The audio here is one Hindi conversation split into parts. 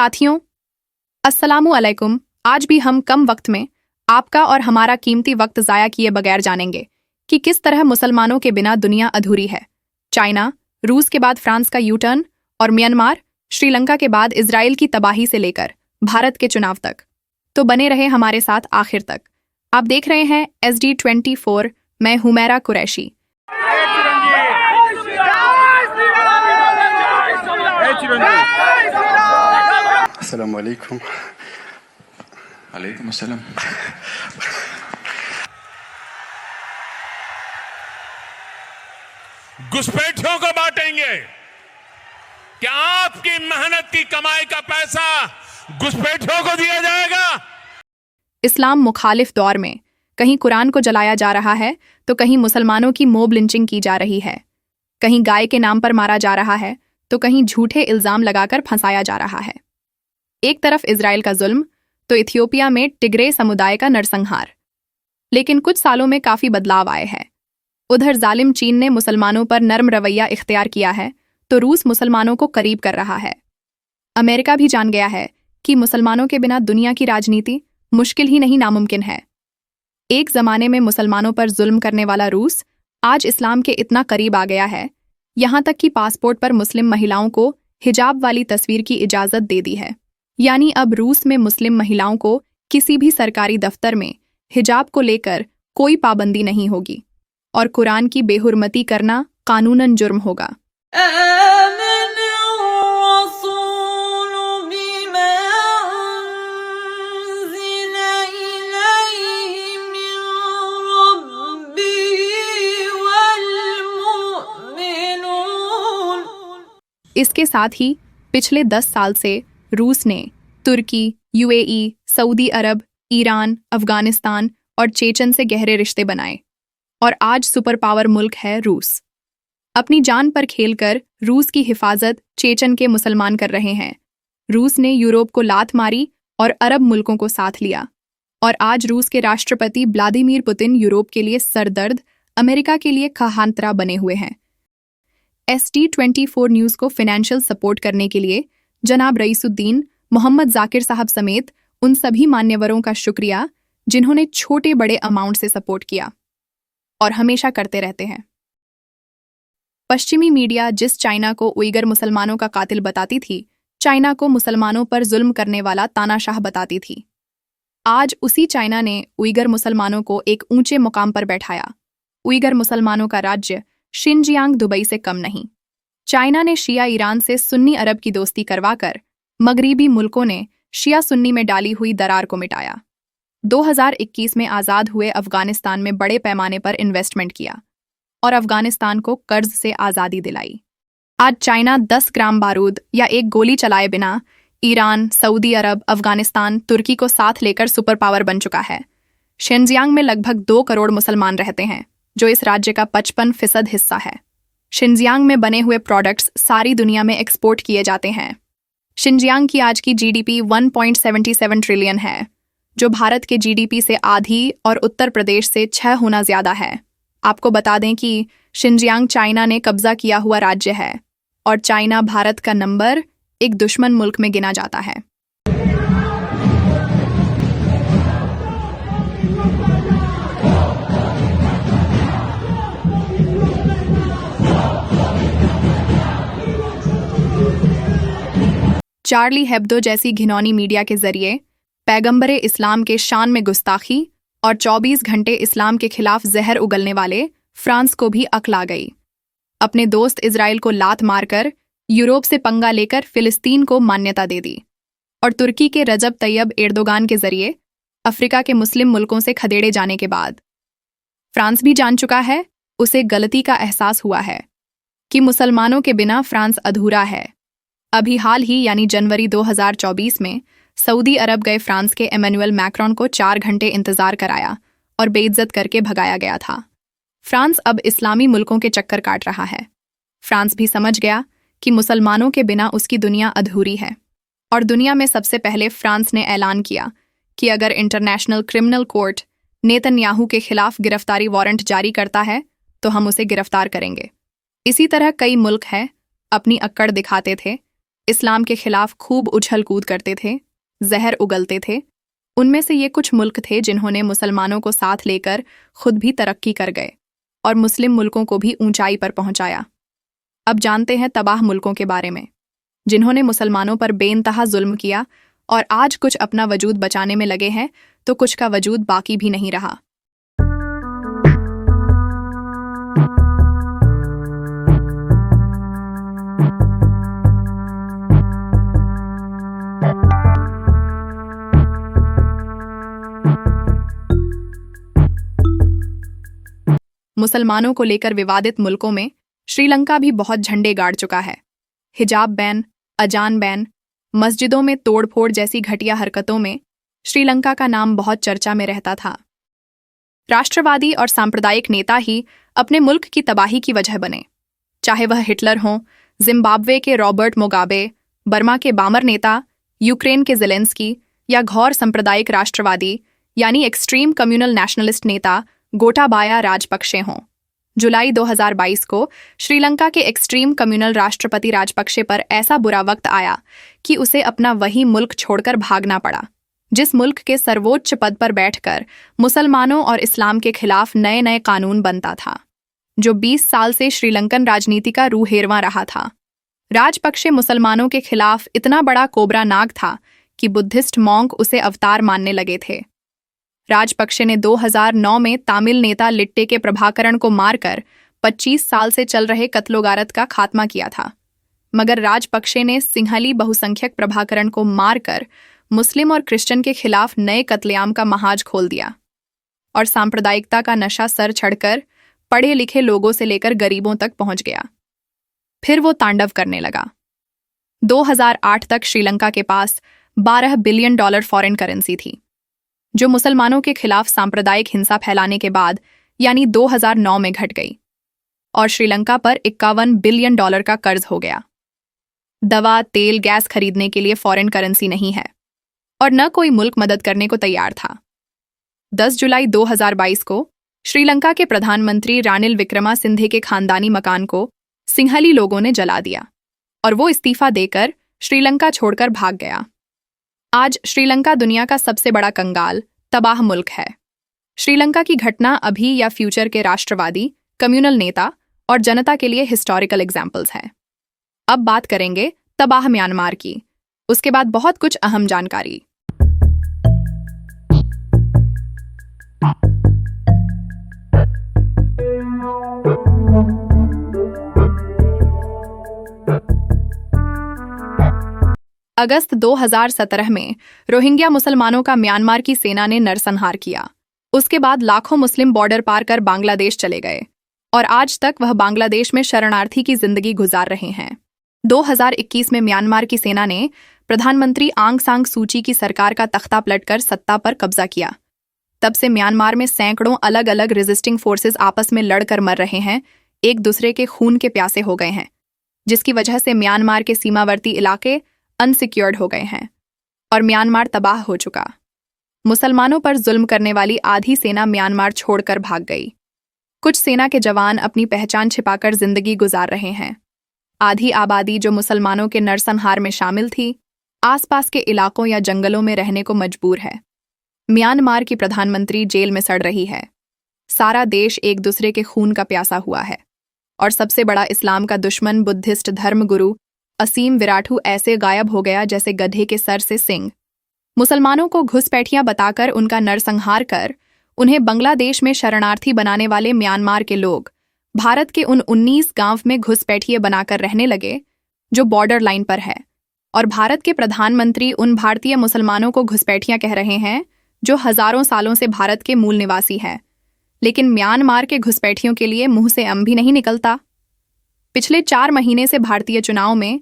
साथियों, अस्सलामु अलैकुम। आज भी हम कम वक्त में आपका और हमारा कीमती वक्त ज़ाया किए बगैर जानेंगे कि किस तरह मुसलमानों के बिना दुनिया अधूरी है। चाइना, रूस के बाद फ्रांस का यूटर्न और म्यांमार, श्रीलंका के बाद इजराइल की तबाही से लेकर भारत के चुनाव तक। तो बने रहे हमारे साथ आखिर तक। आप देख रहे हैं SD24। मैं हुमैरा कुरैशी। अस्सलाम वालेकुम। वालेकुम अस्सलाम। घुसपैठियों को बांटेंगे। क्या आपकी मेहनत की कमाई का पैसा घुसपैठियों को दिया जाएगा? इस्लाम मुखालिफ दौर में कहीं कुरान को जलाया जा रहा है तो कहीं मुसलमानों की मोब लिंचिंग की जा रही है। कहीं गाय के नाम पर मारा जा रहा है तो कहीं झूठे इल्जाम लगाकर फंसाया जा रहा है। एक तरफ इजराइल का जुल्म तो इथियोपिया में टिग्रे समुदाय का नरसंहार। लेकिन कुछ सालों में काफी बदलाव आए हैं। उधर जालिम चीन ने मुसलमानों पर नर्म रवैया इख्तियार किया है तो रूस मुसलमानों को करीब कर रहा है। अमेरिका भी जान गया है कि मुसलमानों के बिना दुनिया की राजनीति मुश्किल ही नहीं नामुमकिन है। एक जमाने में मुसलमानों पर जुल्म करने वाला रूस आज इस्लाम के इतना करीब आ गया है, यहाँ तक कि पासपोर्ट पर मुस्लिम महिलाओं को हिजाब वाली तस्वीर की इजाजत दे दी है। यानी अब रूस में मुस्लिम महिलाओं को किसी भी सरकारी दफ्तर में हिजाब को लेकर कोई पाबंदी नहीं होगी और कुरान की बेहुरमती करना कानूनन जुर्म होगा। इसके साथ ही पिछले 10 साल से रूस ने तुर्की, UAE, सऊदी अरब, ईरान, अफगानिस्तान और चेचन से गहरे रिश्ते बनाए और आज सुपर पावर मुल्क है रूस। अपनी जान पर खेलकर रूस की हिफाजत चेचन के मुसलमान कर रहे हैं। रूस ने यूरोप को लात मारी और अरब मुल्कों को साथ लिया और आज रूस के राष्ट्रपति व्लादिमीर पुतिन यूरोप के लिए सरदर्द, अमेरिका के लिए खाहांतरा बने हुए हैं। SD24 न्यूज़ को फाइनेंशियल सपोर्ट करने के लिए जनाब रईसुद्दीन, मोहम्मद जाकिर साहब समेत उन सभी मान्यवरों का शुक्रिया जिन्होंने छोटे बड़े अमाउंट से सपोर्ट किया और हमेशा करते रहते हैं। पश्चिमी मीडिया जिस चाइना को उइगर मुसलमानों का कातिल बताती थी, चाइना को मुसलमानों पर जुल्म करने वाला तानाशाह बताती थी। आज उसी चाइना ने उइगर मुसलमानों को एक ऊंचे मुकाम पर बैठाया। उइगर मुसलमानों का राज्य शिनजियांग दुबई से कम नहीं। चाइना ने शिया ईरान से सुन्नी अरब की दोस्ती करवाकर मगरिबी मुल्कों ने शिया सुन्नी में डाली हुई दरार को मिटाया। 2021 में आज़ाद हुए अफगानिस्तान में बड़े पैमाने पर इन्वेस्टमेंट किया और अफगानिस्तान को कर्ज से आज़ादी दिलाई। आज चाइना 10 ग्राम बारूद या एक गोली चलाए बिना ईरान, सऊदी अरब, अफगानिस्तान, तुर्की को साथ लेकर सुपर पावर बन चुका है। शिनजियांग में लगभग 2 करोड़ मुसलमान रहते हैं, जो इस राज्य का 55% हिस्सा है। शिनजियांग में बने हुए प्रोडक्ट्स सारी दुनिया में एक्सपोर्ट किए जाते हैं। शिनजियांग की आज की GDP 1.77 ट्रिलियन है, जो भारत के GDP से आधी और उत्तर प्रदेश से 6 गुना ज्यादा है। आपको बता दें कि शिनजियांग चाइना ने कब्जा किया हुआ राज्य है और चाइना भारत का नंबर एक दुश्मन मुल्क में गिना जाता है। चार्ली हेब्दो जैसी घिनौनी मीडिया के जरिए पैगंबरे इस्लाम के शान में गुस्ताखी और 24 घंटे इस्लाम के खिलाफ जहर उगलने वाले फ्रांस को भी अक्ल आ गई। अपने दोस्त इजराइल को लात मारकर यूरोप से पंगा लेकर फिलिस्तीन को मान्यता दे दी और तुर्की के रजब तैयब एर्दोगान के जरिए अफ्रीका के मुस्लिम मुल्कों से खदेड़े जाने के बाद फ्रांस भी जान चुका है, उसे गलती का एहसास हुआ है कि मुसलमानों के बिना फ्रांस अधूरा है। अभी हाल ही यानी जनवरी 2024 में सऊदी अरब गए फ्रांस के एमेनुअल मैक्रोन को 4 घंटे इंतजार कराया और बेइज्जत करके भगाया गया था। फ्रांस अब इस्लामी मुल्कों के चक्कर काट रहा है। फ्रांस भी समझ गया कि मुसलमानों के बिना उसकी दुनिया अधूरी है और दुनिया में सबसे पहले फ्रांस ने ऐलान किया कि अगर इंटरनेशनल क्रिमिनल कोर्ट नेतन्याहू के खिलाफ गिरफ्तारी वारंट जारी करता है तो हम उसे गिरफ्तार करेंगे। इसी तरह कई मुल्क हैं अपनी अक्कड़ दिखाते थे, इस्लाम के खिलाफ खूब उछल कूद करते थे, जहर उगलते थे। उनमें से ये कुछ मुल्क थे जिन्होंने मुसलमानों को साथ लेकर खुद भी तरक्की कर गए और मुस्लिम मुल्कों को भी ऊंचाई पर पहुंचाया। अब जानते हैं तबाह मुल्कों के बारे में, जिन्होंने मुसलमानों पर बेइंतहा जुल्म किया और आज कुछ अपना वजूद बचाने में लगे हैं तो कुछ का वजूद बाकी भी नहीं रहा। मुसलमानों को लेकर विवादित मुल्कों में श्रीलंका भी बहुत झंडे गाड़ चुका है। हिजाब बैन, अजान बैन, मस्जिदों में तोड़फोड़ जैसी घटिया हरकतों में श्रीलंका का नाम बहुत चर्चा में रहता था। राष्ट्रवादी और सांप्रदायिक नेता ही अपने मुल्क की तबाही की वजह बने, चाहे वह हिटलर हों, जिम्बाब्वे के रॉबर्ट मुगाबे, बर्मा के बामर नेता, यूक्रेन के ज़ेलेंस्की या घौर सांप्रदायिक राष्ट्रवादी यानी एक्सट्रीम कम्युनल नेशनलिस्ट नेता गोटाबाया राजपक्षे हों। जुलाई 2022 को श्रीलंका के एक्सट्रीम कम्युनल राष्ट्रपति राजपक्षे पर ऐसा बुरा वक्त आया कि उसे अपना वही मुल्क छोड़कर भागना पड़ा, जिस मुल्क के सर्वोच्च पद पर बैठकर मुसलमानों और इस्लाम के खिलाफ नए नए कानून बनता था, जो 20 साल से श्रीलंकन राजनीति का रूहेरवां रहा था। राजपक्षे मुसलमानों के खिलाफ इतना बड़ा कोबरा नाग था कि बुद्धिस्ट मॉन्क उसे अवतार मानने लगे थे। राजपक्षे ने 2009 में तामिल नेता लिट्टे के प्रभाकरण को मारकर 25 साल से चल रहे कत्लोगारत का खात्मा किया था, मगर राजपक्षे ने सिंहली बहुसंख्यक प्रभाकरण को मारकर मुस्लिम और क्रिश्चियन के खिलाफ नए कत्लेआम का महाज खोल दिया और सांप्रदायिकता का नशा सर चढ़कर पढ़े लिखे लोगों से लेकर गरीबों तक पहुंच गया। फिर वो तांडव करने लगा। 2008 तक श्रीलंका के पास $12 बिलियन फॉरेन करेंसी थी, जो मुसलमानों के खिलाफ सांप्रदायिक हिंसा फैलाने के बाद यानी 2009 में घट गई और श्रीलंका पर $51 बिलियन का कर्ज हो गया। दवा, तेल, गैस खरीदने के लिए फॉरेन करेंसी नहीं है और न कोई मुल्क मदद करने को तैयार था। 10 जुलाई 2022 को श्रीलंका के प्रधानमंत्री रानिल विक्रमासिंघे के खानदानी मकान को सिंहली लोगों ने जला दिया और वो इस्तीफा देकर श्रीलंका छोड़कर भाग गया। आज श्रीलंका दुनिया का सबसे बड़ा कंगाल, तबाह मुल्क है। श्रीलंका की घटना अभी या फ्यूचर के राष्ट्रवादी, कम्युनल नेता और जनता के लिए हिस्टोरिकल एग्जाम्पल्स है। अब बात करेंगे तबाह म्यांमार की, उसके बाद बहुत कुछ अहम जानकारी। अगस्त 2017 में रोहिंग्या मुसलमानों का म्यांमार की सेना ने नरसंहार किया। उसके बाद लाखों मुस्लिम बॉर्डर पार कर बांग्लादेश चले गए और आज तक वह बांग्लादेश में शरणार्थी की जिंदगी गुजार रहे हैं। 2021 में म्यांमार की सेना ने प्रधानमंत्री आंग सान सूची की सरकार का तख्ता पलटकर सत्ता पर कब्जा किया। तब से म्यांमार में सैकड़ों अलग अलग रेजिस्टिंग फोर्सेस आपस में लड़कर मर रहे हैं, एक दूसरे के खून के प्यासे हो गए हैं, जिसकी वजह से म्यांमार के सीमावर्ती इलाके अनसिक्योर्ड हो गए हैं और म्यांमार तबाह हो चुका। मुसलमानों पर जुल्म करने वाली आधी सेना म्यांमार छोड़कर भाग गई। कुछ सेना के जवान अपनी पहचान छिपाकर जिंदगी गुजार रहे हैं। आधी आबादी जो मुसलमानों के नरसंहार में शामिल थी, आसपास के इलाकों या जंगलों में रहने को मजबूर है। म्यांमार की प्रधानमंत्री जेल में सड़ रही है। सारा देश एक दूसरे के खून का प्यासा हुआ है और सबसे बड़ा इस्लाम का दुश्मन बुद्धिस्ट धर्मगुरु असीम विराठू ऐसे गायब हो गया जैसे गधे के सर से सिंग। मुसलमानों को घुसपैठियां बताकर उनका नरसंहार कर उन्हें बांग्लादेश में शरणार्थी बनाने वाले म्यांमार के लोग भारत के उन 19 गांव में घुसपैठिए बनाकर रहने लगे जो बॉर्डर लाइन पर है, और भारत के प्रधानमंत्री उन भारतीय मुसलमानों को घुसपैठियां कह रहे हैं जो हजारों सालों से भारत के मूल निवासी हैं। लेकिन म्यांमार के घुसपैठियों के लिए मुंह से अम भी नहीं निकलता। पिछले 4 महीने से भारतीय चुनाव में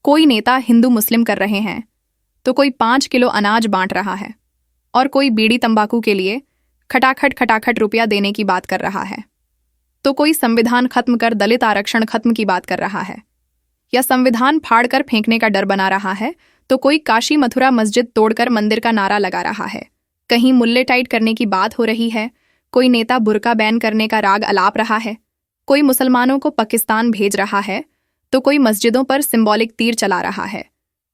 कोई नेता हिंदू मुस्लिम कर रहे हैं, तो कोई 5 किलो अनाज बांट रहा है और कोई बीड़ी तंबाकू के लिए खटाखट रुपया देने की बात कर रहा है, तो कोई संविधान खत्म कर दलित आरक्षण खत्म की बात कर रहा है, या संविधान फाड़ कर फेंकने का डर बना रहा है, तो कोई काशी मथुरा मस्जिद तोड़कर मंदिर का नारा लगा रहा है। कहीं मुल्ले टाइट करने की बात हो रही है, कोई नेता बुर्का बैन करने का राग अलाप रहा है, कोई मुसलमानों को पाकिस्तान भेज रहा है, तो कोई मस्जिदों पर सिंबॉलिक तीर चला रहा है।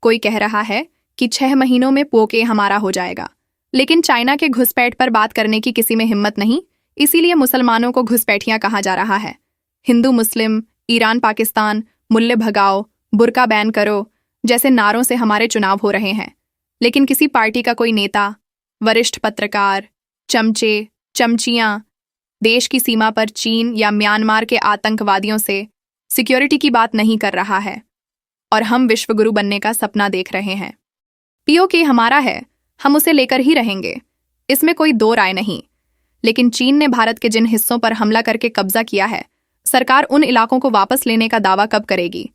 कोई कह रहा है कि 6 महीनों में पोके हमारा हो जाएगा, लेकिन चाइना के घुसपैठ पर बात करने की किसी में हिम्मत नहीं, इसीलिए मुसलमानों को घुसपैठियां कहा जा रहा है। हिंदू मुस्लिम, ईरान पाकिस्तान, मुल्ले भगाओ, बुर्का बैन करो जैसे नारों से हमारे चुनाव हो रहे हैं, लेकिन किसी पार्टी का कोई नेता, वरिष्ठ पत्रकार, चमचे, चमचियां देश की सीमा पर चीन या म्यांमार के आतंकवादियों से सिक्योरिटी की बात नहीं कर रहा है और हम विश्वगुरु बनने का सपना देख रहे हैं। पीओके हमारा है, हम उसे लेकर ही रहेंगे, इसमें कोई दो राय नहीं। लेकिन चीन ने भारत के जिन हिस्सों पर हमला करके कब्जा किया है, सरकार उन इलाकों को वापस लेने का दावा कब करेगी?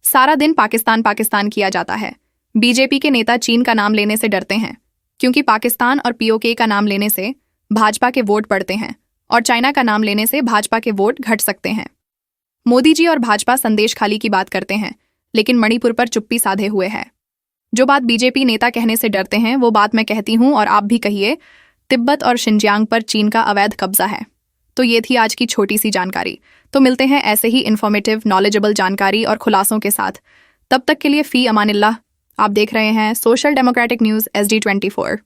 सारा दिन पाकिस्तान पाकिस्तान किया जाता है। बीजेपी के नेता चीन का नाम लेने से डरते हैं, क्योंकि पाकिस्तान और पीओके का नाम लेने से भाजपा के वोट बढ़ते हैं और चाइना का नाम लेने से भाजपा के वोट घट सकते हैं। मोदी जी और भाजपा संदेश खाली की बात करते हैं, लेकिन मणिपुर पर चुप्पी साधे हुए है। जो बात बीजेपी नेता कहने से डरते हैं, वो बात मैं कहती हूं और आप भी कहिए। तिब्बत और शिनजियांग पर चीन का अवैध कब्जा है। तो ये थी आज की छोटी सी जानकारी। तो मिलते हैं ऐसे ही इन्फॉर्मेटिव, नॉलेजेबल जानकारी और खुलासों के साथ। तब तक के लिए फी अमानिल्लाह। आप देख रहे हैं सोशल डेमोक्रेटिक न्यूज़ SD24।